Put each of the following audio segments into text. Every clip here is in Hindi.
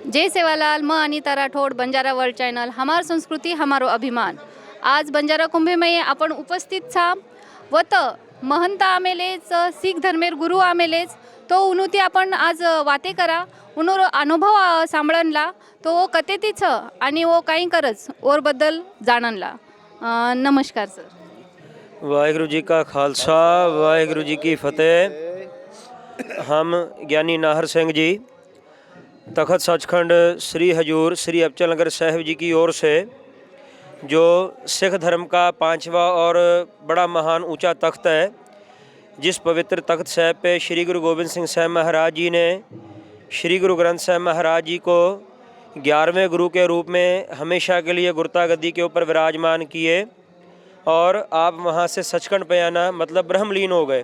जय सेवालाल, मैं अनिता राठोड, बंजारा वर्ल्ड चॅनल, हमार संस्कृती हमारो अभिमान. आज बंजारा कुंभमेळे आपण उपस्थित छा व महंत आमेलेच शीख धर्मेर गुरु आमेलेच तो उनुती आपण आज वाते करा उनोर अनुभव सांभळणला तो कतेती छ आणि वो काही करच और बद्दल जाणणला. नमस्कार सर. वाहिगुरु जी का खालसा, वाहिगुरु जी की फतेह. हम ज्ञानी नाहर सिंह जी तखत सचखंड श्री हजूर श्री अबचलनगर साहिब जी की ओर से जो सिख धर्म का 5वां और बड़ा महान ऊंचा तख्त है, जिस पवित्र तख्त साहिब पे श्री गुरु गोबिंद सिंह साहब महाराज जी ने श्री गुरु ग्रंथ साहब महाराज जी को 11वें गुरु के रूप में हमेशा के लिए गुरता गद्दी के ऊपर विराजमान किए और आप वहाँ से सचखंड पे आना मतलब ब्रह्मलीन हो गए,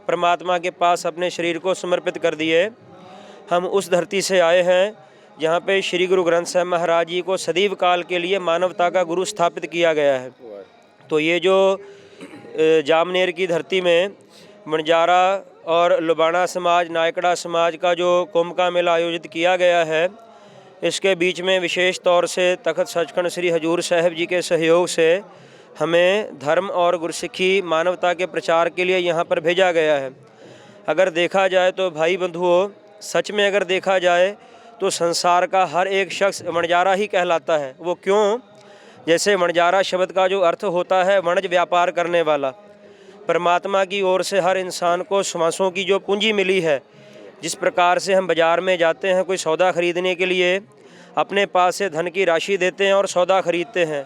परमात्मा के पास अपने शरीर को समर्पित कर दिए. हम उस धरती से आए हैं जहाँ पे श्री गुरु ग्रंथ साहब महाराज जी को सदैव काल के लिए मानवता का गुरु स्थापित किया गया है. तो ये जो जामनेर की धरती में बंजारा और लुबाना समाज, नायकड़ा समाज का जो कुंभ का मेला आयोजित किया गया है, इसके बीच में विशेष तौर से तखत सचखंड श्री हजूर साहिब जी के सहयोग से हमें धर्म और गुरसिक्खी मानवता के प्रचार के लिए यहाँ पर भेजा गया है. अगर देखा जाए तो भाई बंधुओं, सच में अगर देखा जाए तो संसार का हर एक शख्स वणजारा ही कहलाता है. वो क्यों? जैसे वणजारा शब्द का जो अर्थ होता है वणज व्यापार करने वाला. परमात्मा की ओर से हर इंसान को श्वासों की जो पूंजी मिली है, जिस प्रकार से हम बाज़ार में जाते हैं कोई सौदा खरीदने के लिए, अपने पास से धन की राशि देते हैं और सौदा खरीदते हैं,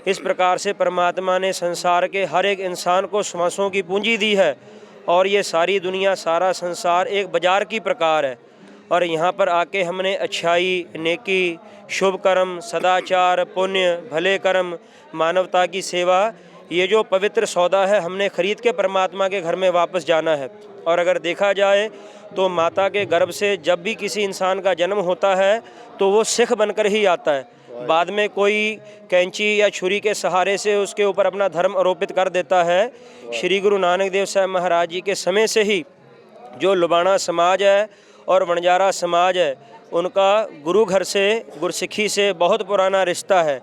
इस प्रकार से परमात्मा ने संसार के हर एक इंसान को श्वासों की पूंजी दी है और ये सारी दुनिया, सारा संसार एक बाज़ार की प्रकार है. और यहाँ पर आके हमने अच्छाई, नेकी, शुभ कर्म, सदाचार, पुण्य, भले कर्म, मानवता की सेवा, ये जो पवित्र सौदा है हमने खरीद के परमात्मा के घर में वापस जाना है. और अगर देखा जाए तो माता के गर्भ से जब भी किसी इंसान का जन्म होता है तो वो सिख बनकर ही आता है. बाद में कोई कैंची या छुरी के सहारे से उसके ऊपर अपना धर्म आरोपित कर देता है. श्री गुरु नानक देव साहब महाराज जी के समय से ही जो लुबाना समाज है और वणजारा समाज है, उनका गुरु घर से, गुरसिक्खी से बहुत पुराना रिश्ता है.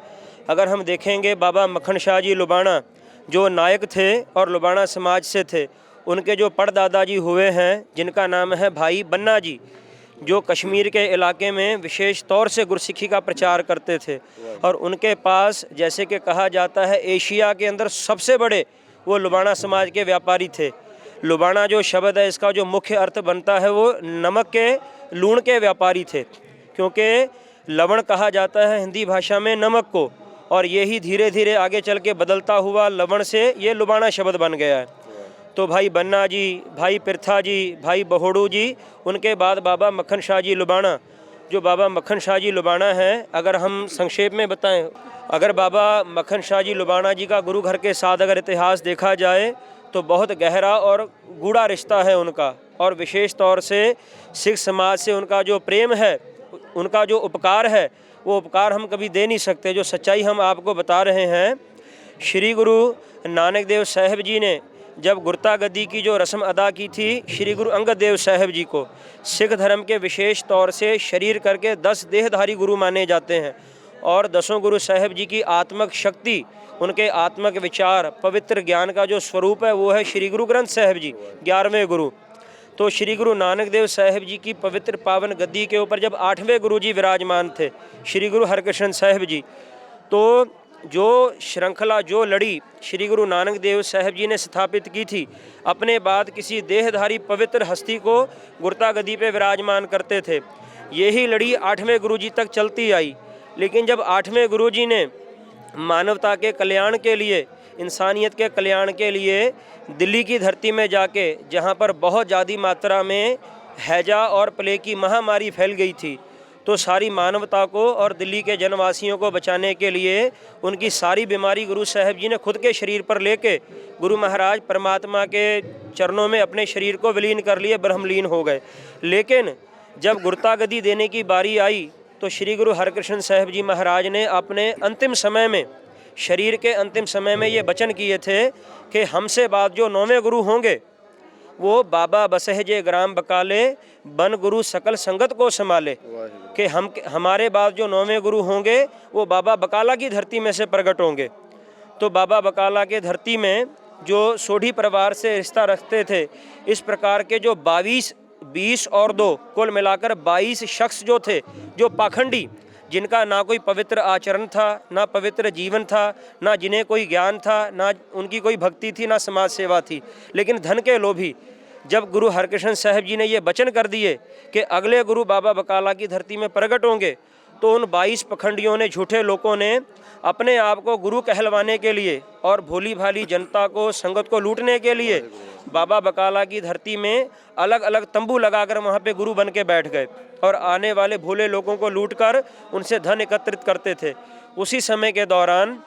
अगर हम देखेंगे बाबा मक्खन शाह जी लुबाना जो नायक थे और लुबाना समाज से थे, उनके जो परदादा जी हुए हैं जिनका नाम है भाई बन्ना जी, जो कश्मीर के इलाके में विशेष तौर से गुरसिक्खी का प्रचार करते थे. और उनके पास जैसे कि कहा जाता है एशिया के अंदर सबसे बड़े वो लुबाना समाज के व्यापारी थे. लुबाना जो शब्द है इसका जो मुख्य अर्थ बनता है वो नमक के, लूण के व्यापारी थे, क्योंकि लवण कहा जाता है हिंदी भाषा में नमक को, और यही धीरे धीरे आगे चल के बदलता हुआ लवण से ये लुबाना शब्द बन गया है. तो भाई बन्ना जी, भाई पिरथा जी, भाई बहोड़ू जी, उनके बाद बाबा मक्खन शाह जी लुबाना. जो बाबा मक्खन शाह जी लुबाना हैं, अगर हम संक्षेप में बताएं, अगर बाबा मक्खन शाह जी लुबाना जी का गुरु घर के साथ अगर इतिहास देखा जाए तो बहुत गहरा और गूढ़ा रिश्ता है उनका. और विशेष तौर से सिख समाज से उनका जो प्रेम है, उनका जो उपकार है, वो उपकार हम कभी दे नहीं सकते. जो सच्चाई हम आपको बता रहे हैं, श्री गुरु नानक देव साहिब जी ने जब गुरता गद्दी की जो रस्म अदा की थी श्री गुरु अंगद देव साहिब जी को, सिख धर्म के विशेष तौर से शरीर करके 10 देहधारी गुरु माने जाते हैं. और 10 गुरु साहिब जी की आत्मक शक्ति, उनके आत्मक विचार, पवित्र ज्ञान का जो स्वरूप है वो है श्री गुरु ग्रंथ साहिब जी, 11वें गुरु. तो श्री गुरु नानक देव साहिब जी की पवित्र पावन गद्दी के ऊपर जब 8वें गुरु जी विराजमान थे, श्री गुरु हरकृष्ण साहिब जी, तो जो श्रृंखला, जो लड़ी श्री गुरु नानक देव साहिब जी ने स्थापित की थी, अपने बाद किसी देहधारी पवित्र हस्ती को गुरता गद्दी पे विराजमान करते थे, यही लड़ी 8वें गुरु जी तक चलती आई. लेकिन जब 8वें गुरु जी ने मानवता के कल्याण के लिए, इंसानियत के कल्याण के लिए दिल्ली की धरती में जाके, जहाँ पर बहुत ज़्यादा मात्रा में हैजा और प्लेग की महामारी फैल गई थी, तो सारी मानवता को और दिल्ली के जनवासियों को बचाने के लिए उनकी सारी बीमारी गुरु साहिब जी ने खुद के शरीर पर लेके गुरु महाराज परमात्मा के चरणों में अपने शरीर को विलीन कर लिए, ब्रह्मलीन हो गए. लेकिन जब गुरता गद्दी देने की बारी आई तो श्री गुरु हरकृष्ण साहिब जी महाराज ने अपने अंतिम समय में, शरीर के अंतिम समय में ये वचन किए थे कि हमसे बाद जो 9वें गुरु होंगे वो बाबा बसहजे ग्राम बकाले बन गुरु सकल संगत को संभाले। कि हमारे बाद जो 9वें गुरु होंगे वो बाबा बकाला की धरती में से प्रकट होंगे। तो बाबा बकाला के धरती में जो सोढ़ी परिवार से रिश्ता रखते थे, इस प्रकार के जो 20 और 2 कुल मिलाकर 22 शख्स जो थे, जो पाखंडी, जिनका ना कोई पवित्र आचरण था, ना पवित्र जीवन था, ना जिन्हें कोई ज्ञान था, ना उनकी कोई भक्ति थी, ना समाज सेवा थी, लेकिन धन के लोभी, जब गुरु हरकृष्ण साहब जी ने ये वचन कर दिए कि अगले गुरु बाबा बकाला की धरती में प्रकट होंगे, तो उन 22 पखंडियों ने, झूठे लोगों ने अपने आप को गुरु कहलवाने के लिए और भोली भाली जनता को, संगत को लूटने के लिए बाबा बकाला की धरती में अलग अलग तंबू लगाकर वहाँ पे गुरु बन के बैठ गए और आने वाले भोले लोगों को लूटकर उनसे धन एकत्रित करते थे। उसी समय के दौरान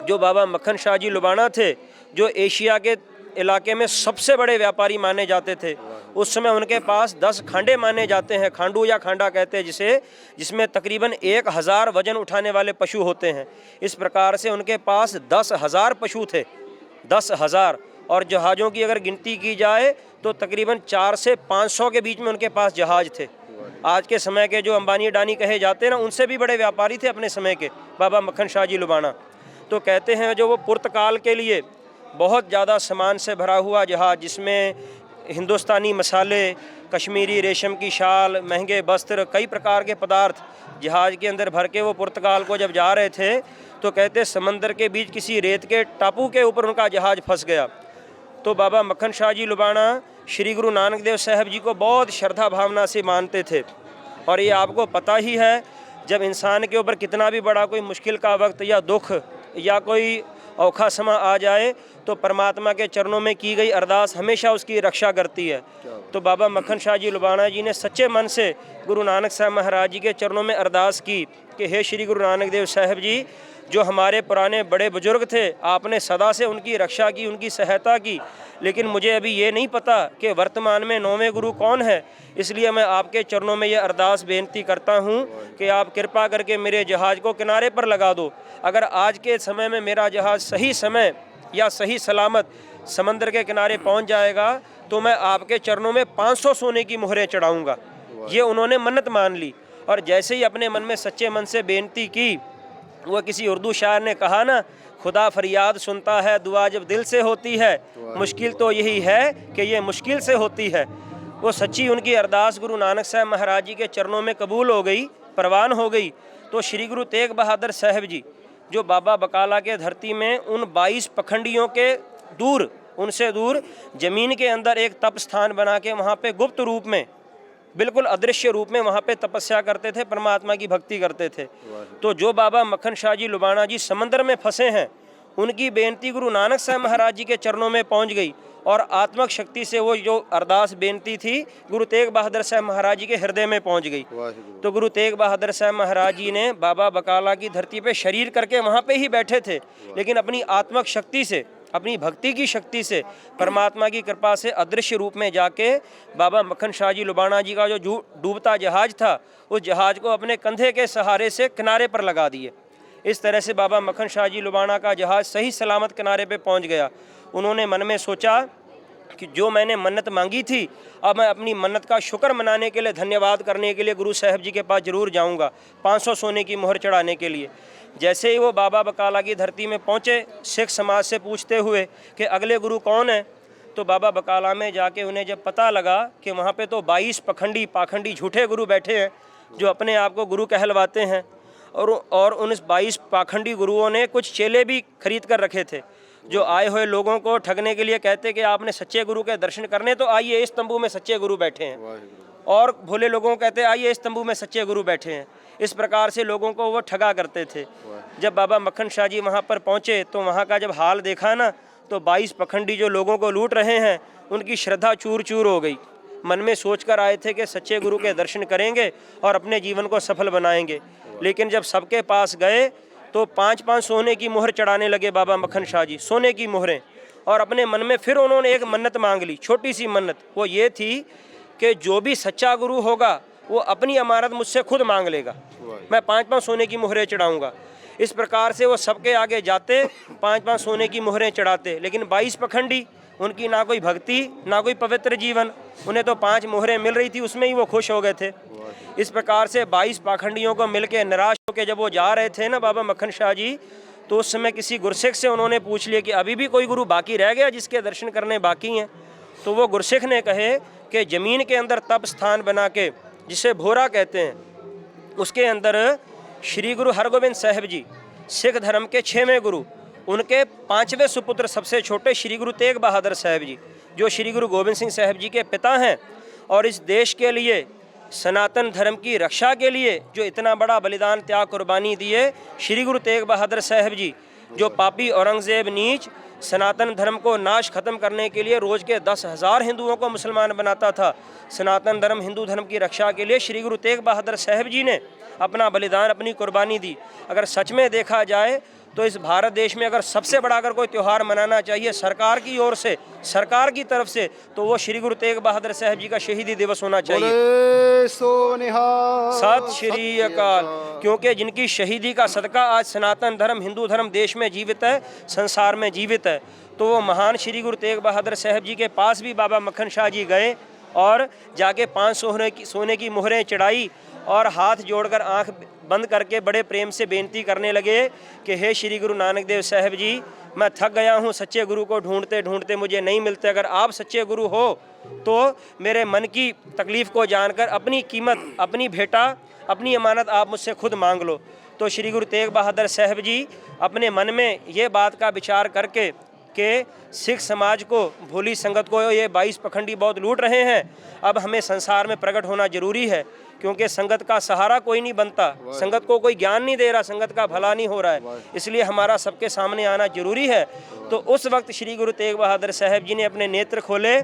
जो बाबा मक्खन शाह जी लुबाना थे, जो एशिया के इलाके में सबसे बड़े व्यापारी माने जाते थे, उस समय उनके पास 10 खांडे माने जाते हैं, खांडू या खांडा कहते हैं जिसे, जिसमें तकरीबन 1000 वजन उठाने वाले पशु होते हैं। इस प्रकार से उनके पास 10,000 पशु थे, 10,000। और जहाज़ों की अगर गिनती की जाए तो तकरीबन 400 से 500 के बीच में उनके पास जहाज़ थे। आज के समय के जो अंबानी अडानी कहे जाते हैं ना, उनसे भी बड़े व्यापारी थे अपने समय के बाबा मक्खन शाह जी लुबाना। तो कहते हैं जो वो पुर्तगाल के लिए बहुत ज़्यादा सामान से भरा हुआ जहाज़, जिसमें हिंदुस्तानी मसाले, कश्मीरी रेशम की शाल, महंगे वस्त्र, कई प्रकार के पदार्थ जहाज़ के अंदर भर के वो पुर्तगाल को जब जा रहे थे, तो कहते समंदर के बीच किसी रेत के टापू के ऊपर उनका जहाज़ फंस गया। तो बाबा मक्खन शाह जी लुबाना श्री गुरु नानक देव साहब जी को बहुत श्रद्धा भावना से मानते थे। और ये आपको पता ही है, जब इंसान के ऊपर कितना भी बड़ा कोई मुश्किल का वक्त या दुख या कोई औखा समा आ जाए, तो परमात्मा के चरणों में की गई अरदास हमेशा उसकी रक्षा करती है। तो बाबा मक्खन शाह जी लुबाना जी ने सच्चे मन से गुरु नानक साहब महाराज जी के चरणों में अरदास की कि हे श्री गुरु नानक देव साहब जी, जो हमारे पुराने बड़े बुजुर्ग थे, आपने सदा से उनकी रक्षा की, उनकी सहायता की, लेकिन मुझे अभी ये नहीं पता कि वर्तमान में 9वें गुरु कौन है। इसलिए मैं आपके चरणों में ये अरदास बेनती करता हूँ कि आप कृपा करके मेरे जहाज़ को किनारे पर लगा दो। अगर आज के समय में मेरा जहाज़ सही समय या सही सलामत समंदर के किनारे पहुँच जाएगा, तो मैं आपके चरणों में 500 सोने की मोहरें चढ़ाऊँगा। ये उन्होंने मन्नत मान ली। और जैसे ही अपने मन में सच्चे मन से बेनती की, वो किसी उर्दू शायर ने कहा ना, खुदा फरियाद सुनता है दुआ जब दिल से होती है, मुश्किल तो यही है कि ये मुश्किल से होती है। वो सच्ची उनकी अरदास गुरु नानक साहब महाराज जी के चरणों में कबूल हो गई, परवान हो गई। तो श्री गुरु तेग बहादुर साहब जी जो बाबा बकाला के धरती में उन 22 पखंडियों के दूर, उनसे दूर जमीन के अंदर एक तप स्थान बना के वहाँ पे गुप्त रूप में, बिल्कुल अदृश्य रूप में वहाँ पे तपस्या करते थे, परमात्मा की भक्ति करते थे। तो जो बाबा मक्खन शाह जी लुबाना जी समंदर में फंसे हैं, उनकी बेनती गुरु नानक साहब महाराज जी के चरणों में पहुँच गई और आत्मक शक्ति से वो जो अरदास बेनती थी गुरु तेग बहादुर साहब महाराज जी के हृदय में पहुँच गई। तो गुरु तेग बहादुर साहब महाराज जी ने बाबा बकाला की धरती पे शरीर करके वहाँ पे ही बैठे थे, लेकिन अपनी आत्मक शक्ति से, अपनी भक्ति की शक्ति से, परमात्मा की कृपा से अदृश्य रूप में जाके बाबा मक्खन शाह जी लुबाना जी का जो डूबता जहाज था, उस जहाज को अपने कंधे के सहारे से किनारे पर लगा दिए। इस तरह से बाबा मक्खन शाह जी लुबाना का जहाज सही सलामत किनारे पे पहुंच गया। उन्होंने मन में सोचा कि जो मैंने मन्नत मांगी थी, अब मैं अपनी मन्नत का शुक्र मनाने के लिए, धन्यवाद करने के लिए गुरु साहब जी के पास जरूर जाऊंगा 500 सोने की मोहर चढ़ाने के लिए। जैसे ही वो बाबा बकाला की धरती में पहुँचे, सिख समाज से पूछते हुए कि अगले गुरु कौन है, तो बाबा बकाला में जाके उन्हें जब पता लगा कि वहाँ पे तो 22 पाखंडी झूठे गुरु बैठे हैं जो अपने आप को गुरु कहलवाते हैं, और उन 22 पाखंडी गुरुओं ने कुछ चेले भी खरीद कर रखे थे जो आए हुए लोगों को ठगने के लिए कहते कि आपने सच्चे गुरु के दर्शन करने तो आइए, इस तंबू में सच्चे गुरु बैठे हैं, और भोले लोगों को कहते आइए इस तंबू में सच्चे गुरु बैठे हैं। इस प्रकार से लोगों को वो ठगा करते थे। जब बाबा मक्खन शाह जी वहाँ पर पहुँचे तो वहाँ का जब हाल देखा ना, तो 22 पखंडी जो लोगों को लूट रहे हैं, उनकी श्रद्धा चूर चूर हो गई। मन में सोच कर आए थे कि सच्चे गुरु के दर्शन करेंगे और अपने जीवन को सफल बनाएंगे, लेकिन जब सबके पास गए तो 5-5 सोने की मोहर चढ़ाने लगे बाबा मक्खन शाह जी, सोने की मोहरें। और अपने मन में फिर उन्होंने एक मन्नत मांग ली, छोटी सी मन्नत। वो ये थी कि जो भी सच्चा गुरु होगा वो अपनी अमानत मुझसे खुद मांग लेगा, मैं 5-5 सोने की मोहरें चढ़ाऊँगा। इस प्रकार से वो सबके आगे जाते, 5-5 सोने की मोहरें चढ़ाते, लेकिन 22 पखंडी उनकी ना कोई भक्ति ना कोई पवित्र जीवन, उन्हें तो 5 मोहरें मिल रही थी, उसमें ही वो खुश हो गए थे। इस प्रकार से 22 पाखंडियों को मिलके निराश होकर जब वो जा रहे थे ना बाबा मक्खन शाह जी, तो उस समय किसी गुरसिख से उन्होंने पूछ लिया कि अभी भी कोई गुरु बाकी रह गया जिसके दर्शन करने बाकी हैं। तो वो गुरसिख ने कहे कि ज़मीन के अंदर तप स्थान बना के, जिसे भोरा कहते हैं, उसके अंदर श्री गुरु हरगोबिंद साहिब जी सिख धर्म के 6वें गुरु, उनके 5वें सुपुत्र सबसे छोटे श्री गुरु तेग बहादुर साहिब जी, जो श्री गुरु गोबिंद सिंह साहिब जी के पिता हैं, और इस देश के लिए सनातन धर्म की रक्षा के लिए जो इतना बड़ा बलिदान त्याग कुर्बानी दिए श्री गुरु तेग बहादुर साहिब जी, जो पापी औरंगजेब नीच सनातन धर्म को नाश खत्म करने के लिए रोज़ के 10,000 हिंदुओं को मुसलमान बनाता था, सनातन धर्म हिंदू धर्म की रक्षा के लिए श्री गुरु तेग बहादुर साहिब जी ने अपना बलिदान, अपनी कुर्बानी दी। अगर सच में देखा जाए तो इस भारत देश में अगर सबसे बड़ा अगर कोई त्यौहार मनाना चाहिए सरकार की ओर से, सरकार की तरफ से, तो वो श्री गुरु तेग बहादुर साहिब जी का शहीदी दिवस होना चाहिए। सत श्री अकाल। क्योंकि जिनकी शहीदी का सदका आज सनातन धर्म हिंदू धर्म देश में जीवित है, संसार में जीवित है, तो वो महान श्री गुरु तेग बहादुर साहिब जी के पास भी बाबा मक्खन शाह जी गए और जाके 5 सोने की मोहरें चढ़ाई और हाथ जोड़कर आंख बंद करके बड़े प्रेम से बेनती करने लगे कि हे श्री गुरु नानक देव साहिब जी, मैं थक गया हूँ, सच्चे गुरु को ढूंढते ढूंढते मुझे नहीं मिलते। अगर आप सच्चे गुरु हो तो मेरे मन की तकलीफ़ को जानकर अपनी कीमत, अपनी भेंटा, अपनी अमानत आप मुझसे खुद मांग लो। तो श्री गुरु तेग बहादुर साहिब जी अपने मन में ये बात का विचार करके कि सिख समाज को, भोली संगत को ये 22 पखंडी बहुत लूट रहे हैं, अब हमें संसार में प्रकट होना जरूरी है, क्योंकि संगत का सहारा कोई नहीं बनता, संगत को कोई ज्ञान नहीं दे रहा, संगत का भला नहीं हो रहा है, इसलिए हमारा सबके सामने आना जरूरी है। तो उस वक्त श्री गुरु तेग बहादुर साहिब जी ने अपने नेत्र खोले,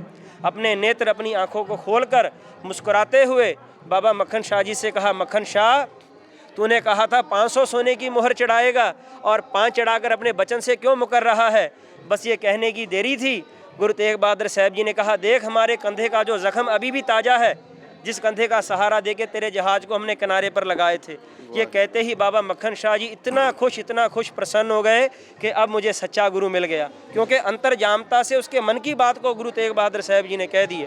अपनी आंखों को खोलकर मुस्कुराते हुए बाबा मक्खन शाह जी से कहा, मक्खन शाह, तूने कहा था 500 सोने की मोहर चढ़ाएगा और 5 चढ़ाकर अपने बचन से क्यों मुकर रहा है? बस ये कहने की देरी थी। गुरु तेग बहादुर साहिब जी ने कहा, देख हमारे कंधे का जो जख्म अभी भी ताज़ा है, जिस कंधे का सहारा देके तेरे जहाज को हमने किनारे पर लगाए थे। ये कहते ही बाबा मक्खन शाह जी इतना खुश प्रसन्न हो गए कि अब मुझे सच्चा गुरु मिल गया, क्योंकि अंतर्जामता से उसके मन की बात को गुरु तेग बहादुर साहिब जी ने कह दी है।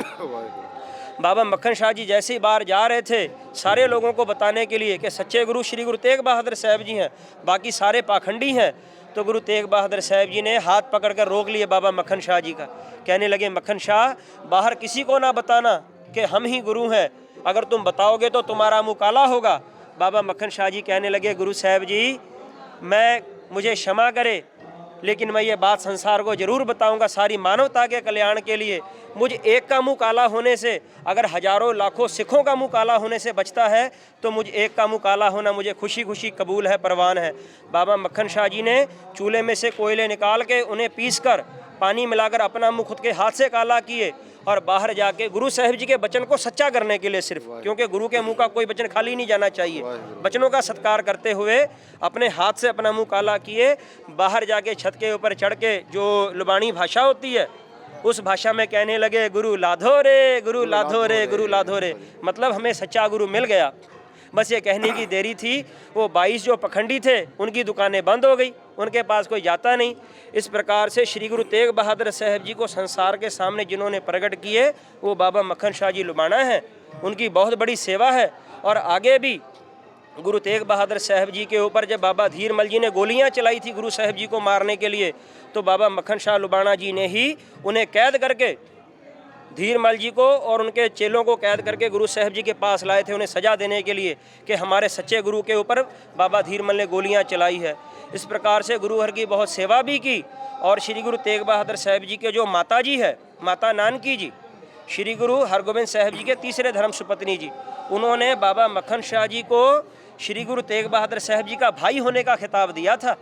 बाबा मक्खन शाह जी जैसे ही बाहर जा रहे थे सारे लोगों को बताने के लिए कि सच्चे गुरु श्री गुरु तेग बहादुर साहिब जी हैं, बाकी सारे पाखंडी हैं, तो गुरु तेग बहादुर साहिब जी ने हाथ पकड़कर रोक लिए बाबा मक्खन शाह जी का। कहने लगे, मक्खन शाह, बाहर किसी को ना बताना कि हम ही गुरु हैं, अगर तुम बताओगे तो तुम्हारा मुँह काला होगा। बाबा मक्खन शाह जी कहने लगे, गुरु साहब जी, मुझे क्षमा करे, लेकिन मैं ये बात संसार को जरूर बताऊंगा, सारी मानवता के कल्याण के लिए। मुझ एक का मुंह काला होने से, अगर हजारों लाखों सिखों का मुंह काला होने से बचता है, तो मुझ एक का मुंह काला होना मुझे खुशी खुशी कबूल है, परवान है। बाबा मक्खन शाह जी ने चूल्हे में से कोयले निकाल के उन्हें पीस कर पानी मिलाकर अपना मुंह खुद के हाथ से काला किए और बाहर जाके गुरु साहिब जी के वचन को सच्चा करने के लिए, सिर्फ क्योंकि गुरु के मुंह का कोई वचन खाली नहीं जाना चाहिए, वचनों का सत्कार करते हुए अपने हाथ से अपना मुंह काला किए। बाहर जाके छत के ऊपर चढ़ के जो लुबानी भाषा होती है उस भाषा में कहने लगे, गुरु लाधो रे, गुरु लाधो रे, गुरु लाधो रे, मतलब हमें सच्चा गुरु मिल गया। बस ये कहने की देरी थी। वो 22 जो पखंडी थे उनकी दुकानें बंद हो गई, उनके पास कोई जाता नहीं। इस प्रकार से श्री गुरु तेग बहादुर साहिब जी को संसार के सामने जिन्होंने प्रकट किए वो बाबा मक्खन शाह जी लुबाना हैं, उनकी बहुत बड़ी सेवा है। और आगे भी गुरु तेग बहादुर साहिब जी के ऊपर जब बाबा धीरमल जी ने गोलियां चलाई थी गुरु साहिब जी को मारने के लिए, तो बाबा मक्खन शाह लुबाना जी ने ही उन्हें कैद करके, धीरमल जी को और उनके चेलों को कैद करके गुरु साहिब जी के पास लाए थे, उन्हें सजा देने के लिए कि हमारे सच्चे गुरु के ऊपर बाबा धीरमल ने गोलियां चलाई है। इस प्रकार से गुरु हर की बहुत सेवा भी की। और श्री गुरु तेग बहादुर साहिब जी के जो माता जी है, माता नानकी जी, श्री गुरु हरगोबिंद साहिब जी के तीसरे धर्म सुपत्नी जी, उन्होंने बाबा मक्खन शाह जी को श्री गुरु तेग बहादुर साहिब जी का भाई होने का खिताब दिया था।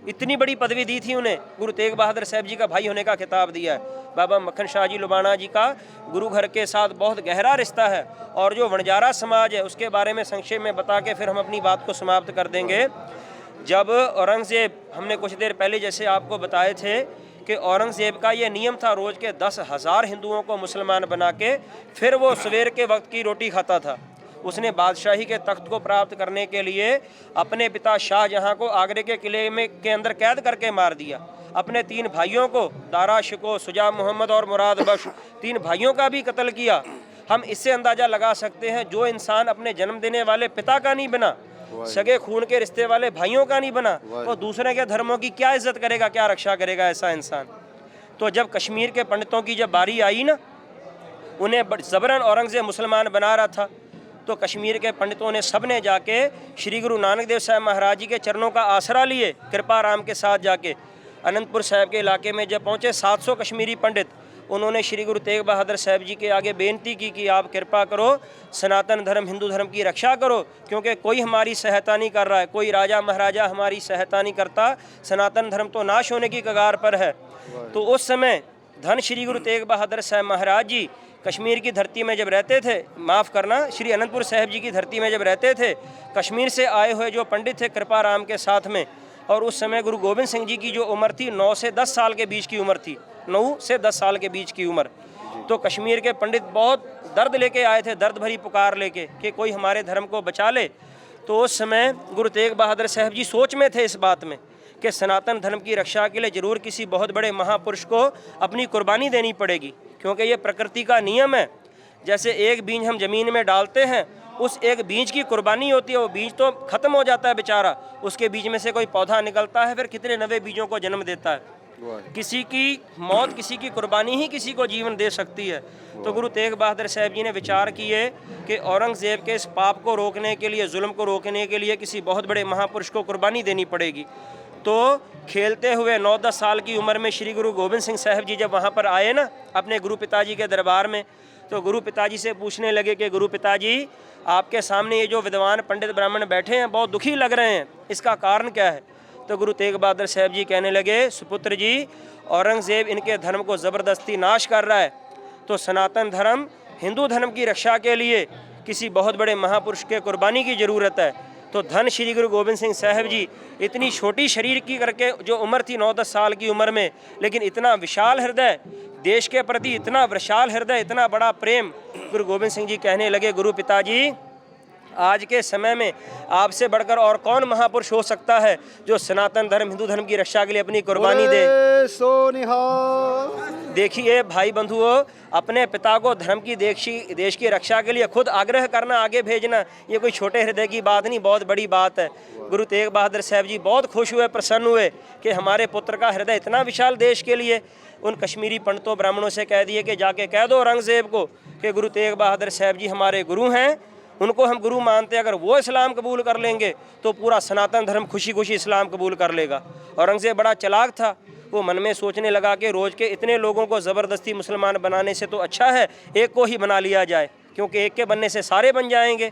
इतनी बड़ी पदवी दी थी उन्हें, गुरु तेग बहादुर साहिब जी का भाई होने का खिताब दिया है। बाबा मक्खन शाह जी लुबाना जी का गुरु घर के साथ बहुत गहरा रिश्ता है। और जो वणजारा समाज है उसके बारे में संक्षेप में बता के फिर हम अपनी बात को समाप्त कर देंगे। जब औरंगज़ेब, हमने कुछ देर पहले जैसे आपको बताए थे कि औरंगज़ेब का ये नियम था रोज़ के 10,000 हिंदुओं को मुसलमान बना के फिर वो सवेर के वक्त की रोटी खाता था। उसने बादशाही के तख्त को प्राप्त करने के लिए अपने पिता शाहजहां को आगरे के किले में के अंदर कैद करके मार दिया। अपने 3 भाइयों को, दारा शिको, शुजा मोहम्मद और मुराद बख्श, 3 भाइयों का भी कत्ल किया। हम इससे अंदाज़ा लगा सकते हैं जो इंसान अपने जन्म देने वाले पिता का नहीं बना, सगे खून के रिश्ते वाले भाइयों का नहीं बना, वो दूसरे के धर्मों की क्या इज्जत करेगा, क्या रक्षा करेगा ऐसा इंसान। तो जब कश्मीर के पंडितों की जब बारी आई ना, उन्हें ज़बरन औरंगज़ेब मुसलमान बना रहा था, तो कश्मीर के पंडितों ने सब ने जाके श्री गुरु नानक देव साहब महाराज जी के चरणों का आसरा लिए, कृपा राम के साथ जाके अनंतपुर साहब के इलाके में जब पहुँचे 700 कश्मीरी पंडित, उन्होंने श्री गुरु तेग बहादुर साहब जी के आगे बेनती की कि आप कृपा करो, सनातन धर्म हिंदू धर्म की रक्षा करो, क्योंकि कोई हमारी सहायता नहीं कर रहा है, कोई राजा महाराजा हमारी सहायता नहीं करता, सनातन धर्म तो नाश होने की कगार पर है। तो उस समय धन श्री गुरु तेग बहादुर साहब महाराज जी कश्मीर की धरती में जब रहते थे, माफ़ करना, श्री अनंतपुर साहब जी की धरती में जब रहते थे, कश्मीर से आए हुए जो पंडित थे कृपा राम के साथ में, और उस समय गुरु गोविंद सिंह जी की जो उम्र थी 9 से 10 साल के बीच की उम्र थी, 9 से 10 साल के बीच की उम्र। तो कश्मीर के पंडित बहुत दर्द लेके आए थे, दर्द भरी पुकार लेके कि कोई हमारे धर्म को बचा ले। तो उस समय गुरु तेग बहादुर साहब जी सोच में थे इस बात में कि सनातन धर्म की रक्षा के लिए ज़रूर किसी बहुत बड़े महापुरुष को अपनी कुर्बानी देनी पड़ेगी, क्योंकि ये प्रकृति का नियम है। जैसे एक बीज हम ज़मीन में डालते हैं, उस एक बीज की कुर्बानी होती है, वो बीज तो ख़त्म हो जाता है बेचारा, उसके बीज में से कोई पौधा निकलता है, फिर कितने नवे बीजों को जन्म देता है। किसी की मौत, किसी की कुर्बानी ही किसी को जीवन दे सकती है। तो गुरु तेग बहादुर साहब जी ने विचार किए कि औरंगज़ेब के इस पाप को रोकने के लिए, जुल्म को रोकने के लिए किसी बहुत बड़े महापुरुष को कुर्बानी देनी पड़ेगी। तो खेलते हुए 9-10 साल की उम्र में श्री गुरु गोविंद सिंह साहब जी जब वहाँ पर आए ना अपने गुरु पिताजी के दरबार में, तो गुरु पिताजी से पूछने लगे कि गुरु पिताजी, आपके सामने ये जो विद्वान पंडित ब्राह्मण बैठे हैं बहुत दुखी लग रहे हैं, इसका कारण क्या है? तो गुरु तेग बहादुर साहब जी कहने लगे, सुपुत्र जी, औरंगज़ेब इनके धर्म को ज़बरदस्ती नाश कर रहा है, तो सनातन धर्म हिंदू धर्म की रक्षा के लिए किसी बहुत बड़े महापुरुष के कुर्बानी की ज़रूरत है। तो धन श्री गुरु गोविंद सिंह साहब जी इतनी छोटी शरीर की करके जो उम्र थी 9-10 साल की उम्र में, लेकिन इतना विशाल हृदय, देश के प्रति इतना विशाल हृदय, इतना बड़ा प्रेम। गुरु गोविंद सिंह जी कहने लगे, गुरु पिताजी, आज के समय में आपसे बढ़कर और कौन महापुरुष हो सकता है जो सनातन धर्म हिंदू धर्म की रक्षा के लिए अपनी कुर्बानी दे। देखिए भाई बंधुओं, अपने पिता को धर्म की देश की रक्षा के लिए खुद आग्रह करना, आगे भेजना, ये कोई छोटे हृदय की बात नहीं, बहुत बड़ी बात है। गुरु तेग बहादुर साहब जी बहुत खुश हुए, प्रसन्न हुए कि हमारे पुत्र का हृदय इतना विशाल देश के लिए। उन कश्मीरी पंडितों ब्राह्मणों से कह दिए कि जाके कह दो औरंगज़ेब को कि गुरु तेग बहादुर साहब जी हमारे गुरु हैं, उनको हम गुरु मानते हैं, अगर वो इस्लाम कबूल कर लेंगे तो पूरा सनातन धर्म खुशी खुशी इस्लाम कबूल कर लेगा। औरंगज़ेब बड़ा चालाक था, वो मन में सोचने लगा कि रोज़ के इतने लोगों को ज़बरदस्ती मुसलमान बनाने से तो अच्छा है एक को ही बना लिया जाए, क्योंकि एक के बनने से सारे बन जाएंगे।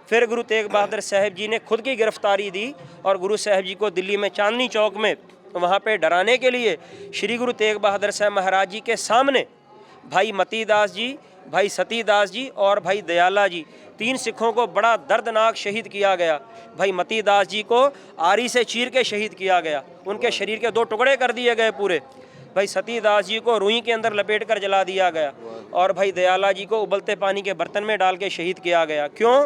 फिर गुरु तेग बहादुर साहब जी ने खुद की गिरफ्तारी दी और गुरु साहब जी को दिल्ली में चांदनी चौक में वहाँ पे डराने के लिए श्री गुरु तेग बहादुर साहब महाराज जी के सामने भाई मती दास जी, भाई सती दास जी और भाई दयाला जी, 3 सिखों को बड़ा दर्दनाक शहीद किया गया। भाई मती दास जी को आरी से चीर के शहीद किया गया, उनके शरीर के 2 टुकड़े कर दिए गए पूरे। भाई सती दास जी को रुई के अंदर लपेट कर जला दिया गया और भाई दयाला जी को उबलते पानी के बर्तन में डाल के शहीद किया गया। क्यों?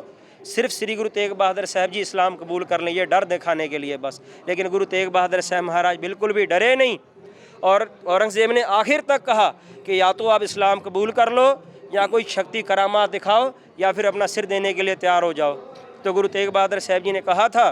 सिर्फ श्री गुरु तेग बहादुर साहब जी इस्लाम कबूल कर लें, ये डर दिखाने के लिए बस। लेकिन गुरु तेग बहादुर साहब महाराज बिल्कुल भी डरे नहीं, और औरंगज़ेब ने आखिर तक कहा कि या तो आप इस्लाम कबूल कर लो, या कोई शक्ति करामात दिखाओ, या फिर अपना सिर देने के लिए तैयार हो जाओ। तो गुरु तेग बहादुर साहब जी ने कहा था,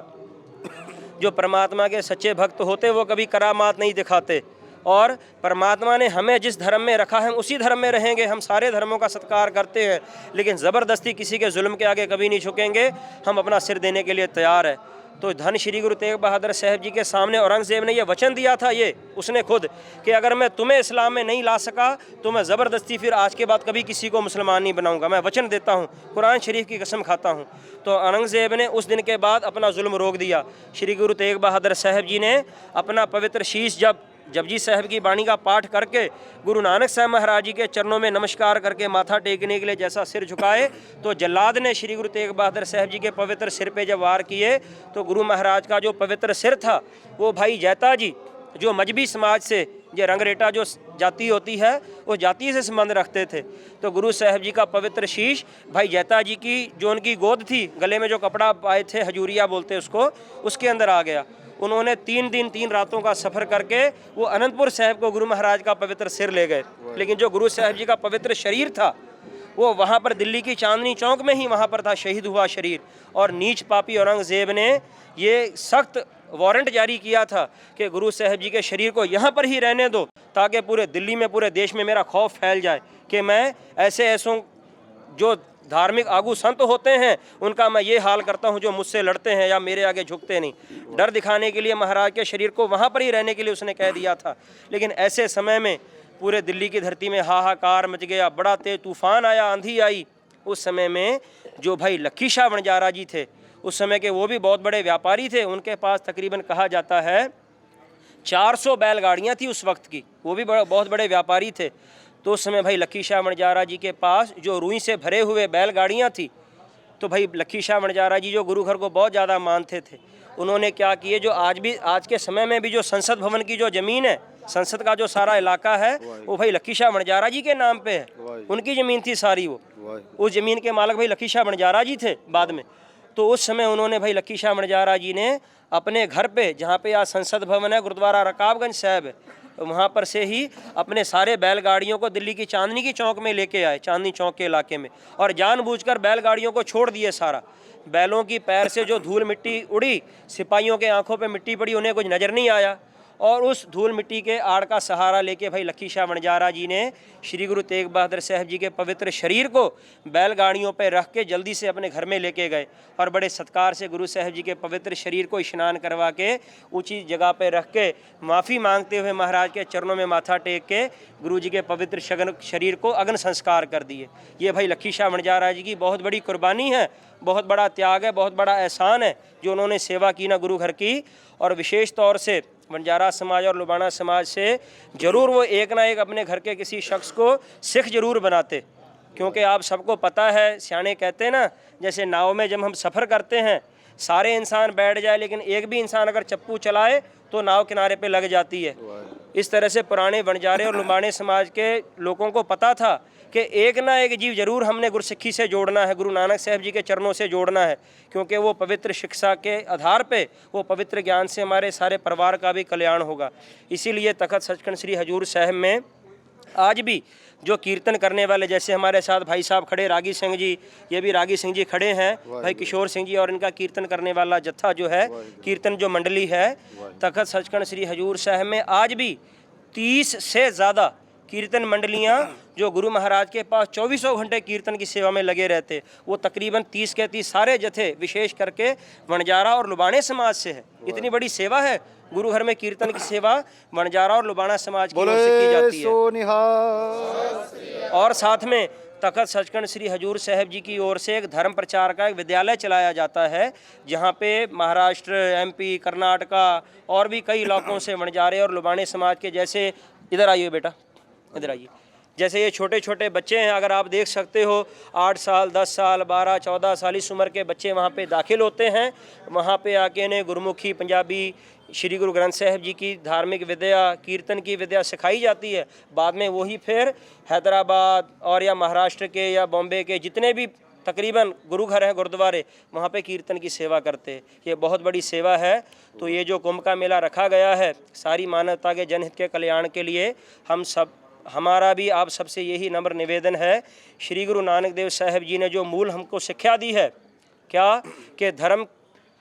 जो परमात्मा के सच्चे भक्त होते वो कभी करामात नहीं दिखाते, और परमात्मा ने हमें जिस धर्म में रखा है हम उसी धर्म में रहेंगे। हम सारे धर्मों का सत्कार करते हैं, लेकिन ज़बरदस्ती किसी के जुल्म के आगे कभी नहीं झुकेंगे, हम अपना सिर देने के लिए तैयार है। तो धन श्री गुरु तेग बहादुर साहब जी के सामने औरंगज़ेब ने यह वचन दिया था, ये उसने खुद, कि अगर मैं तुम्हें इस्लाम में नहीं ला सका तो मैं ज़बरदस्ती फिर आज के बाद कभी किसी को मुसलमान नहीं बनाऊंगा, मैं वचन देता हूँ, कुरान शरीफ की कसम खाता हूँ। तो औरंगज़ेब ने उस दिन के बाद अपना जुल्म रोक दिया। श्री गुरु तेग बहादुर साहब जी ने अपना पवित्र शीश जब जपजी साहब की बाणी का पाठ करके गुरु नानक साहब महाराज जी के चरणों में नमस्कार करके माथा टेकने के लिए जैसा सिर झुकाए, तो जल्लाद ने श्री गुरु तेग बहादुर साहब जी के पवित्र सिर पे जब वार किए तो गुरु महाराज का जो पवित्र सिर था वो भाई जैता जी, जो मजहबी समाज से, ये रंगरेटा जो जाति होती है, वो जाति से संबंध रखते थे, तो गुरु साहब जी का पवित्र शीश भाई जैता जी की जो उनकी गोद थी, गले में जो कपड़ा पाए थे, हजूरिया बोलते उसको, उसके अंदर आ गया। उन्होंने 3 दिन 3 रातों का सफ़र करके वो अनंतपुर साहिब को गुरु महाराज का पवित्र सिर ले गए। लेकिन जो गुरु साहिब जी का पवित्र शरीर था वो वहाँ पर दिल्ली की चांदनी चौक में ही वहाँ पर था, शहीद हुआ शरीर। और नीच पापी औरंगज़ेब ने ये सख्त वारंट जारी किया था कि गुरु साहिब जी के शरीर को यहाँ पर ही रहने दो, ताकि पूरे दिल्ली में, पूरे देश में मेरा खौफ फैल जाए कि मैं ऐसों जो धार्मिक आगू संत होते हैं उनका मैं ये हाल करता हूँ जो मुझसे लड़ते हैं या मेरे आगे झुकते नहीं। डर दिखाने के लिए महाराज के शरीर को वहाँ पर ही रहने के लिए उसने कह दिया था। लेकिन ऐसे समय में पूरे दिल्ली की धरती में हाहाकार मच गया, बड़ा तेज तूफान आया, आंधी आई। उस समय में जो भाई लक्की शाह वणजारा जी थे, उस समय के वो भी बहुत बड़े व्यापारी थे। उनके पास तकरीबन कहा जाता है 400 बैलगाड़ियाँ थी उस वक्त की, वो भी बहुत बड़े व्यापारी थे। तो उस समय भाई लक्की शाह वणजारा जी के पास जो रुई से भरे हुए बैलगाड़ियाँ थी, तो भाई लक्की शाह वणजारा जी जो गुरु घर को बहुत ज़्यादा मानते थे, उन्होंने क्या किए, जो आज के समय में भी जो संसद भवन की जो ज़मीन है, संसद का जो सारा इलाका है, वो भाई लक्की शाह वणजारा जी के नाम पे है। उनकी ज़मीन थी सारी, वो उस ज़मीन के मालिक भाई लक्की शाह वणजारा जी थे बाद में। तो उस समय उन्होंने भाई लक्की शाह वणजारा जी ने अपने घर पे, जहाँ पे आज संसद भवन है, गुरुद्वारा रकाबगंज साहब है, वहाँ पर से ही अपने सारे बैलगाड़ियों को दिल्ली की चांदनी की चौक में लेके आए, चांदनी चौक के इलाके में, और जानबूझकर बैलगाड़ियों को छोड़ दिए सारा। बैलों की पैर से जो धूल मिट्टी उड़ी, सिपाहियों के आंखों पे मिट्टी पड़ी, उन्हें कुछ नज़र नहीं आया। और उस धूल मिट्टी के आड़ का सहारा लेके भाई लक्की शाह वणजारा जी ने श्री गुरु तेग बहादुर साहब जी के पवित्र शरीर को बैलगाड़ियों पर रख के जल्दी से अपने घर में लेके गए, और बड़े सत्कार से गुरु साहब जी के पवित्र शरीर को स्नान करवा के ऊंची जगह पर रख के माफ़ी मांगते हुए महाराज के चरणों में माथा टेक के गुरु जी के पवित्र शरीर को अग्नि संस्कार कर दिए। ये भाई लक्की शाह वणजारा जी की बहुत बड़ी कुर्बानी है, बहुत बड़ा त्याग है, बहुत बड़ा एहसान है जो उन्होंने सेवा की ना गुरु घर की। और विशेष तौर से बंजारा समाज और लुबाना समाज से ज़रूर वो एक ना एक अपने घर के किसी शख्स को सिख ज़रूर बनाते, क्योंकि आप सबको पता है, सियाने कहते हैं ना, जैसे नाव में जब हम सफ़र करते हैं सारे इंसान बैठ जाए लेकिन एक भी इंसान अगर चप्पू चलाए तो नाव किनारे पे लग जाती है। इस तरह से पुराने बंजारे और लुबाने समाज के लोगों को पता था कि एक ना एक जीव जरूर हमने गुरसिक्खी से जोड़ना है, गुरु नानक साहब जी के चरणों से जोड़ना है, क्योंकि वो पवित्र शिक्षा के आधार पे, वो पवित्र ज्ञान से हमारे सारे परिवार का भी कल्याण होगा। इसीलिए तखत सचखंड श्री हजूर साहब में आज भी जो कीर्तन करने वाले, जैसे हमारे साथ भाई साहब खड़े रागी सिंह जी, ये भी रागी सिंह जी खड़े हैं, भाई किशोर सिंह जी, और इनका कीर्तन करने वाला जत्था जो है, कीर्तन जो मंडली है तखत सचखंड श्री हजूर साहब में आज भी 30 से ज़्यादा कीर्तन मंडलियाँ जो गुरु महाराज के पास 24 घंटे कीर्तन की सेवा में लगे रहते, वो तकरीबन 30 के 30 सारे जत्थे विशेष करके वणजारा और लुबाने समाज से है। इतनी बड़ी सेवा है गुरु घर में, कीर्तन की सेवा वणजारा और लुबाना समाज की ओर से की जाती है। और साथ में तखत सचखंड श्री हजूर साहब जी की ओर से एक धर्म प्रचार का एक विद्यालय चलाया जाता है, जहाँ पे महाराष्ट्र, MP, कर्नाटका और भी कई इलाकों से वणजारे और लुबाने समाज के, जैसे इधर आइए बेटा, इधर आइए, जैसे ये छोटे छोटे बच्चे हैं, अगर आप देख सकते हो 8 साल, 10 साल, 12, 14 साल इस उम्र के बच्चे वहाँ पे दाखिल होते हैं। वहाँ पे आके इन्हें गुरुमुखी, पंजाबी, श्री गुरु ग्रंथ साहब जी की धार्मिक विद्या, कीर्तन की विद्या सिखाई जाती है। बाद में वही फिर हैदराबाद और या महाराष्ट्र के या बॉम्बे के जितने भी तकरीबन गुरु घर हैं, गुरुद्वारे, वहाँ पे कीर्तन की सेवा करते हैं। ये बहुत बड़ी सेवा है। तो ये जो कुंभ का मेला रखा गया है सारी मानवता के जनहित के कल्याण के लिए, हमारा भी आप सबसे यही नम्र निवेदन है, श्री गुरु नानक देव साहब जी ने जो मूल हमको शिक्षा दी है, क्या कि धर्म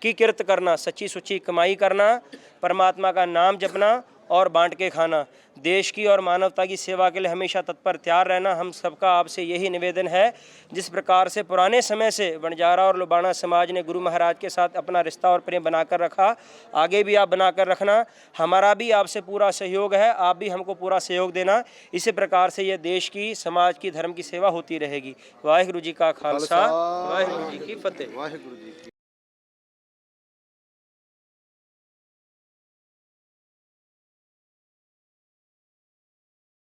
की किरत करना, सच्ची सुच्ची कमाई करना, परमात्मा का नाम जपना और बांट के खाना, देश की और मानवता की सेवा के लिए हमेशा तत्पर तैयार रहना, हम सबका आपसे यही निवेदन है। जिस प्रकार से पुराने समय से बंजारा और लुबाना समाज ने गुरु महाराज के साथ अपना रिश्ता और प्रेम बनाकर रखा, आगे भी आप बनाकर रखना। हमारा भी आपसे पूरा सहयोग है, आप भी हमको पूरा सहयोग देना। इसी प्रकार से ये देश की, समाज की, धर्म की सेवा होती रहेगी। वाहिगुरु जी का खालसा, वाहिगुरु जी की फतेह।